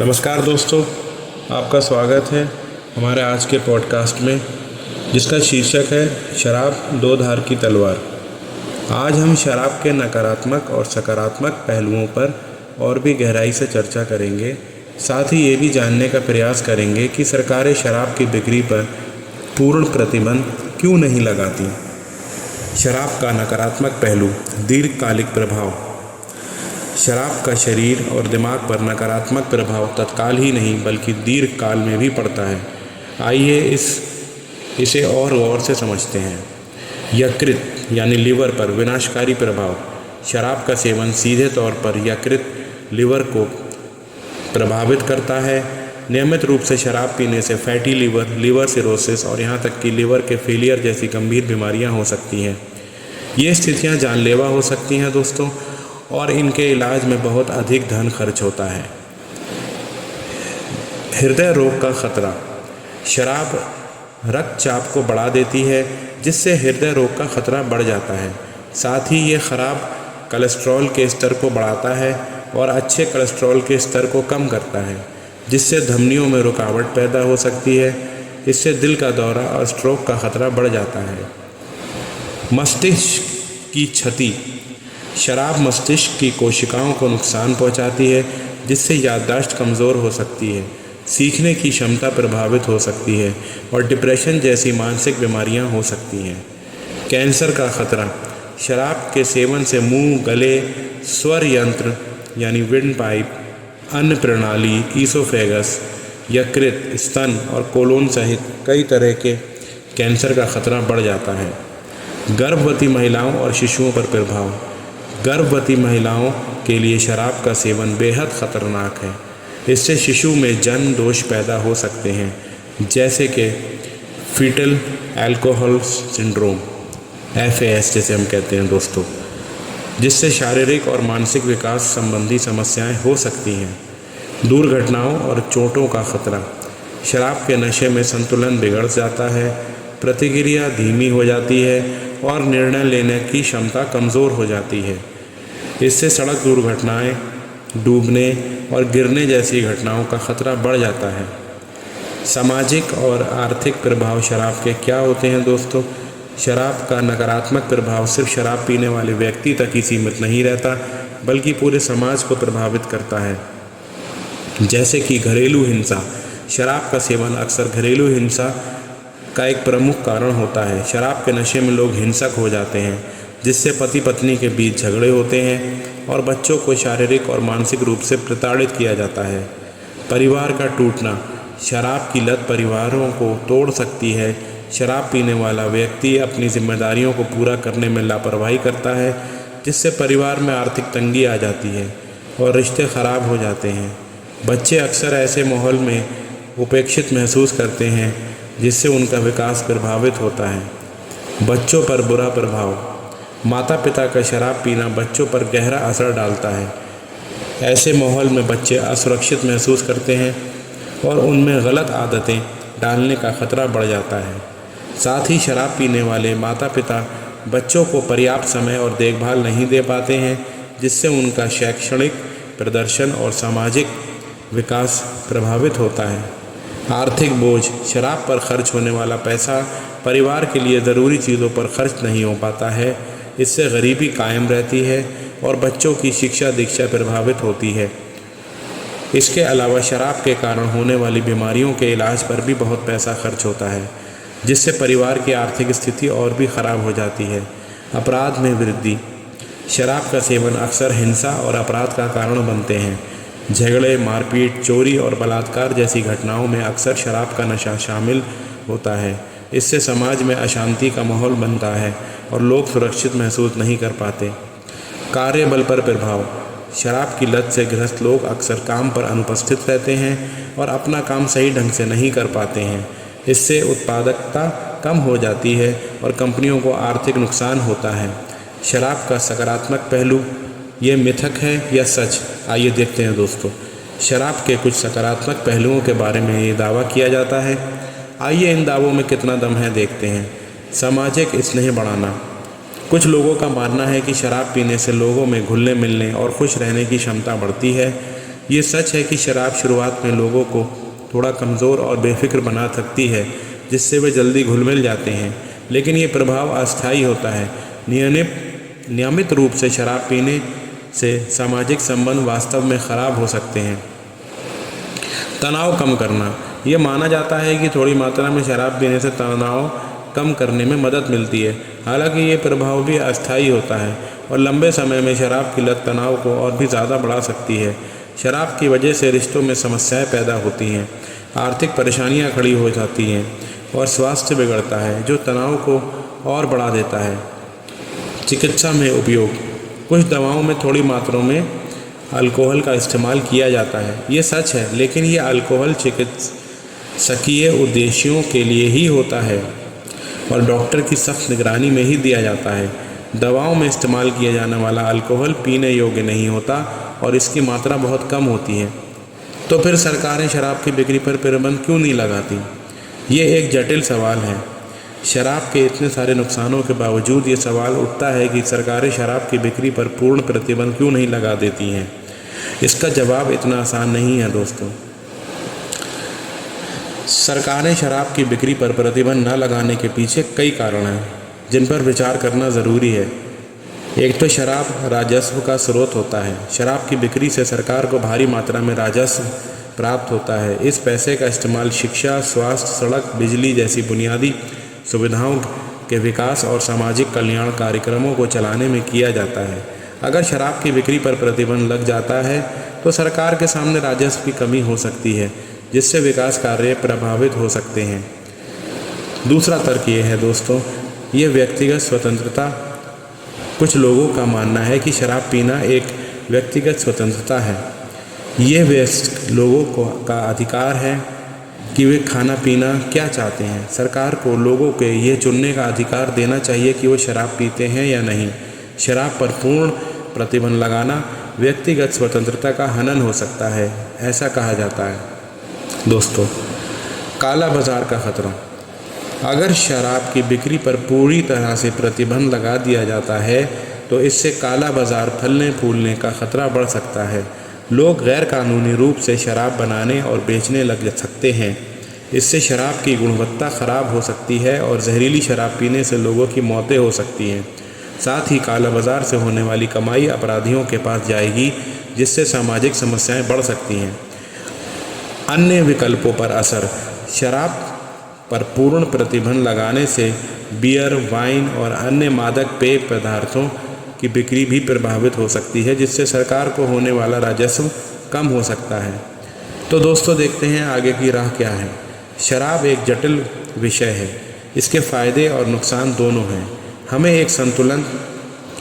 नमस्कार दोस्तों, आपका स्वागत है हमारे आज के पॉडकास्ट में, जिसका शीर्षक है शराब दो धार की तलवार। आज हम शराब के नकारात्मक और सकारात्मक पहलुओं पर और भी गहराई से चर्चा करेंगे। साथ ही ये भी जानने का प्रयास करेंगे कि सरकारें शराब की बिक्री पर पूर्ण प्रतिबंध क्यों नहीं लगाती। शराब का नकारात्मक पहलू, दीर्घकालिक प्रभाव। शराब का शरीर और दिमाग पर नकारात्मक प्रभाव तत्काल ही नहीं बल्कि दीर्घ काल में भी पड़ता है। आइए इसे और गौर से समझते हैं। यकृत यानी लीवर पर विनाशकारी प्रभाव। शराब का सेवन सीधे तौर पर यकृत लीवर को प्रभावित करता है। नियमित रूप से शराब पीने से फैटी लीवर, लीवर सिरोसिस और यहाँ तक कि लीवर के फेलियर जैसी गंभीर बीमारियाँ हो सकती हैं। ये स्थितियाँ जानलेवा हो सकती हैं दोस्तों, और इनके इलाज में बहुत अधिक धन खर्च होता है। हृदय रोग का खतरा। शराब रक्तचाप को बढ़ा देती है, जिससे हृदय रोग का खतरा बढ़ जाता है। साथ ही ये खराब कोलेस्ट्रॉल के स्तर को बढ़ाता है और अच्छे कोलेस्ट्रॉल के स्तर को कम करता है, जिससे धमनियों में रुकावट पैदा हो सकती है। इससे दिल का दौरा और स्ट्रोक का खतरा बढ़ जाता है। मस्तिष्क की क्षति। शराब मस्तिष्क की कोशिकाओं को नुकसान पहुंचाती है, जिससे याददाश्त कमज़ोर हो सकती है, सीखने की क्षमता प्रभावित हो सकती है और डिप्रेशन जैसी मानसिक बीमारियां हो सकती हैं। कैंसर का खतरा। शराब के सेवन से मुंह, गले, स्वर यंत्र यानी विंड पाइप, अन्न प्रणाली, ईसोफेगस, यकृत, स्तन और कोलोन सहित कई तरह के कैंसर का खतरा बढ़ जाता है। गर्भवती महिलाओं और शिशुओं पर प्रभाव। गर्भवती महिलाओं के लिए शराब का सेवन बेहद खतरनाक है। इससे शिशु में जन्म दोष पैदा हो सकते हैं, जैसे कि फीटल अल्कोहल सिंड्रोम, FAS जिसे हम कहते हैं दोस्तों, जिससे शारीरिक और मानसिक विकास संबंधी समस्याएं हो सकती हैं। दुर्घटनाओं और चोटों का खतरा। शराब के नशे में संतुलन बिगड़ जाता है, प्रतिक्रिया धीमी हो जाती है और निर्णय लेने की क्षमता कमज़ोर हो जाती है। इससे सड़क दुर्घटनाएं, डूबने और गिरने जैसी घटनाओं का खतरा बढ़ जाता है। सामाजिक और आर्थिक प्रभाव शराब के क्या होते हैं दोस्तों? शराब का नकारात्मक प्रभाव सिर्फ शराब पीने वाले व्यक्ति तक ही सीमित नहीं रहता, बल्कि पूरे समाज को प्रभावित करता है। जैसे कि घरेलू हिंसा। शराब का सेवन अक्सर घरेलू हिंसा का एक प्रमुख कारण होता है। शराब के नशे में लोग हिंसक हो जाते हैं, जिससे पति पत्नी के बीच झगड़े होते हैं और बच्चों को शारीरिक और मानसिक रूप से प्रताड़ित किया जाता है। परिवार का टूटना। शराब की लत परिवारों को तोड़ सकती है। शराब पीने वाला व्यक्ति अपनी जिम्मेदारियों को पूरा करने में लापरवाही करता है, जिससे परिवार में आर्थिक तंगी आ जाती है और रिश्ते खराब हो जाते हैं। बच्चे अक्सर ऐसे माहौल में उपेक्षित महसूस करते हैं, जिससे उनका विकास प्रभावित होता है। बच्चों पर बुरा प्रभाव। माता पिता का शराब पीना बच्चों पर गहरा असर डालता है। ऐसे माहौल में बच्चे असुरक्षित महसूस करते हैं और उनमें गलत आदतें डालने का खतरा बढ़ जाता है। साथ ही शराब पीने वाले माता पिता बच्चों को पर्याप्त समय और देखभाल नहीं दे पाते हैं, जिससे उनका शैक्षणिक प्रदर्शन और सामाजिक विकास प्रभावित होता है। आर्थिक बोझ। शराब पर खर्च होने वाला पैसा परिवार के लिए ज़रूरी चीज़ों पर खर्च नहीं हो पाता है। इससे गरीबी कायम रहती है और बच्चों की शिक्षा दीक्षा प्रभावित होती है। इसके अलावा शराब के कारण होने वाली बीमारियों के इलाज पर भी बहुत पैसा खर्च होता है, जिससे परिवार की आर्थिक स्थिति और भी ख़राब हो जाती है। अपराध में वृद्धि। शराब का सेवन अक्सर हिंसा और अपराध का कारण बनते हैं। झगड़े, मारपीट, चोरी और बलात्कार जैसी घटनाओं में अक्सर शराब का नशा शामिल होता है। इससे समाज में अशांति का माहौल बनता है और लोग सुरक्षित महसूस नहीं कर पाते। कार्यबल पर प्रभाव। शराब की लत से ग्रस्त लोग अक्सर काम पर अनुपस्थित रहते हैं और अपना काम सही ढंग से नहीं कर पाते हैं। इससे उत्पादकता कम हो जाती है और कंपनियों को आर्थिक नुकसान होता है। शराब का सकारात्मक पहलू। ये मिथक है या सच? आइए देखते हैं दोस्तों। शराब के कुछ सकारात्मक पहलुओं के बारे में ये दावा किया जाता है। आइए इन दावों में कितना दम है देखते हैं। सामाजिक स्नेह बढ़ाना। कुछ लोगों का मानना है कि शराब पीने से लोगों में घुलने मिलने और खुश रहने की क्षमता बढ़ती है। ये सच है कि शराब शुरुआत में लोगों को थोड़ा कमज़ोर और बेफिक्र बना सकती है, जिससे वे जल्दी घुल मिल जाते हैं, लेकिन ये प्रभाव अस्थायी होता है। नियमित रूप से शराब पीने से सामाजिक संबंध वास्तव में ख़राब हो सकते हैं। तनाव कम करना। ये माना जाता है कि थोड़ी मात्रा में शराब पीने से तनाव कम करने में मदद मिलती है। हालांकि ये प्रभाव भी अस्थायी होता है और लंबे समय में शराब की लत तनाव को और भी ज़्यादा बढ़ा सकती है। शराब की वजह से रिश्तों में समस्याएं पैदा होती हैं, आर्थिक परेशानियां खड़ी हो जाती हैं और स्वास्थ्य बिगड़ता है, जो तनाव को और बढ़ा देता है। चिकित्सा में उपयोग। कुछ दवाओं में थोड़ी मात्रा में अल्कोहल का इस्तेमाल किया जाता है, ये सच है, लेकिन ये अल्कोहल चिकित्सकीय उद्देश्यों के लिए ही होता है और डॉक्टर की सख्त निगरानी में ही दिया जाता है। दवाओं में इस्तेमाल किया जाने वाला अल्कोहल पीने योग्य नहीं होता और इसकी मात्रा बहुत कम होती है। तो फिर सरकारें शराब की बिक्री पर प्रतिबंध क्यों नहीं लगाती? ये एक जटिल सवाल है। शराब के इतने सारे नुकसानों के बावजूद ये सवाल उठता है कि सरकारें शराब की बिक्री पर पूर्ण प्रतिबंध क्यों नहीं लगा देती हैं। इसका जवाब इतना आसान नहीं है दोस्तों। सरकारें शराब की बिक्री पर प्रतिबंध न लगाने के पीछे कई कारण हैं, जिन पर विचार करना ज़रूरी है। एक तो शराब राजस्व का स्रोत होता है। शराब की बिक्री से सरकार को भारी मात्रा में राजस्व प्राप्त होता है। इस पैसे का इस्तेमाल शिक्षा, स्वास्थ्य, सड़क, बिजली जैसी बुनियादी सुविधाओं के विकास और सामाजिक कल्याण कार्यक्रमों को चलाने में किया जाता है। अगर शराब की बिक्री पर प्रतिबंध लग जाता है तो सरकार के सामने राजस्व की कमी हो सकती है, जिससे विकास कार्य प्रभावित हो सकते हैं। दूसरा तर्क ये है दोस्तों, ये व्यक्तिगत स्वतंत्रता। कुछ लोगों का मानना है कि शराब पीना एक व्यक्तिगत स्वतंत्रता है। ये वयस्क लोगों का अधिकार है कि वे खाना पीना क्या चाहते हैं। सरकार को लोगों के ये चुनने का अधिकार देना चाहिए कि वो शराब पीते हैं या नहीं। शराब पर पूर्ण प्रतिबंध लगाना व्यक्तिगत स्वतंत्रता का हनन हो सकता है, ऐसा कहा जाता है। दोस्तों, काला बाजार का खतरा। अगर शराब की बिक्री पर पूरी तरह से प्रतिबंध लगा दिया जाता है तो इससे काला बाजार फलने फूलने का खतरा बढ़ सकता है। लोग गैर कानूनी रूप से शराब बनाने और बेचने लग सकते हैं। इससे शराब की गुणवत्ता खराब हो सकती है और जहरीली शराब पीने से लोगों की मौतें हो सकती हैं। साथ ही काला बाजार से होने वाली कमाई अपराधियों के पास जाएगी, जिससे सामाजिक समस्याएं बढ़ सकती हैं। अन्य विकल्पों पर असर। शराब पर पूर्ण प्रतिबंध लगाने से बियर, वाइन और अन्य मादक पेय पदार्थों की बिक्री भी प्रभावित हो सकती है, जिससे सरकार को होने वाला राजस्व कम हो सकता है। तो दोस्तों, देखते हैं आगे की राह क्या है। शराब एक जटिल विषय है, इसके फ़ायदे और नुकसान दोनों हैं। हमें एक संतुलन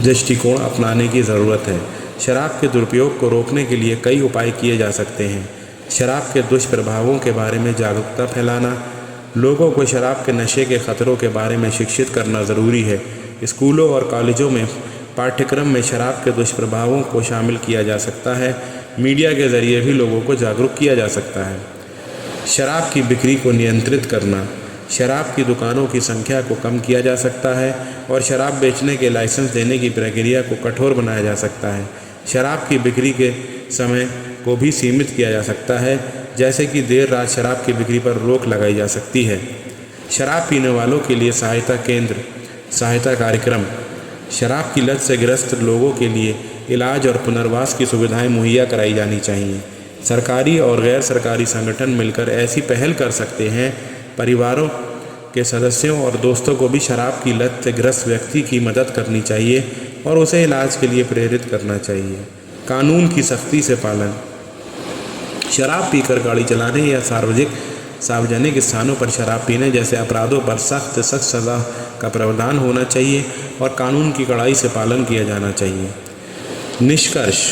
दृष्टिकोण अपनाने की ज़रूरत है। शराब के दुरुपयोग को रोकने के लिए कई उपाय किए जा सकते हैं। शराब के दुष्प्रभावों के बारे में जागरूकता फैलाना, लोगों को शराब के नशे के खतरों के बारे में शिक्षित करना ज़रूरी है। स्कूलों और कॉलेजों में पाठ्यक्रम में शराब के दुष्प्रभावों को शामिल किया जा सकता है। मीडिया के ज़रिए भी लोगों को जागरूक किया जा सकता है। शराब की बिक्री को नियंत्रित करना। शराब की दुकानों की संख्या को कम किया जा सकता है और शराब बेचने के लाइसेंस देने की प्रक्रिया को कठोर बनाया जा सकता है। शराब की बिक्री के समय को भी सीमित किया जा सकता है, जैसे कि देर रात शराब की बिक्री पर रोक लगाई जा सकती है। शराब पीने वालों के लिए सहायता केंद्र, सहायता कार्यक्रम। शराब की लत से ग्रस्त लोगों के लिए इलाज और पुनर्वास की सुविधाएं मुहैया कराई जानी चाहिए। सरकारी और गैर सरकारी संगठन मिलकर ऐसी पहल कर सकते हैं। परिवारों के सदस्यों और दोस्तों को भी शराब की लत से ग्रस्त व्यक्ति की मदद करनी चाहिए और उसे इलाज के लिए प्रेरित करना चाहिए। कानून की सख्ती से पालन। शराब पीकर गाड़ी चलाने या सार्वजनिक स्थानों पर शराब पीने जैसे अपराधों पर सख्त सज़ा का प्रावधान होना चाहिए और कानून की कड़ाई से पालन किया जाना चाहिए। निष्कर्ष।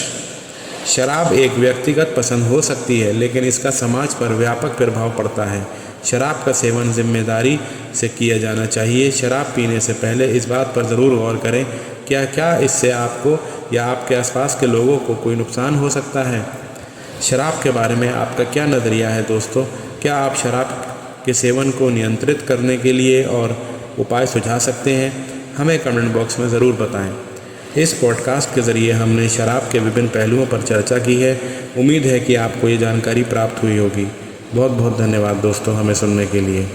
शराब एक व्यक्तिगत पसंद हो सकती है, लेकिन इसका समाज पर व्यापक प्रभाव पड़ता है। शराब का सेवन जिम्मेदारी से किया जाना चाहिए। शराब पीने से पहले इस बात पर ज़रूर गौर करें क्या इससे आपको या आपके आसपास के लोगों को कोई नुकसान हो सकता है। शराब के बारे में आपका क्या नज़रिया है दोस्तों? क्या आप शराब के सेवन को नियंत्रित करने के लिए और उपाय सुझा सकते हैं? हमें कमेंट बॉक्स में ज़रूर बताएं। इस पॉडकास्ट के ज़रिए हमने शराब के विभिन्न पहलुओं पर चर्चा की है। उम्मीद है कि आपको ये जानकारी प्राप्त हुई होगी। बहुत बहुत धन्यवाद दोस्तों हमें सुनने के लिए।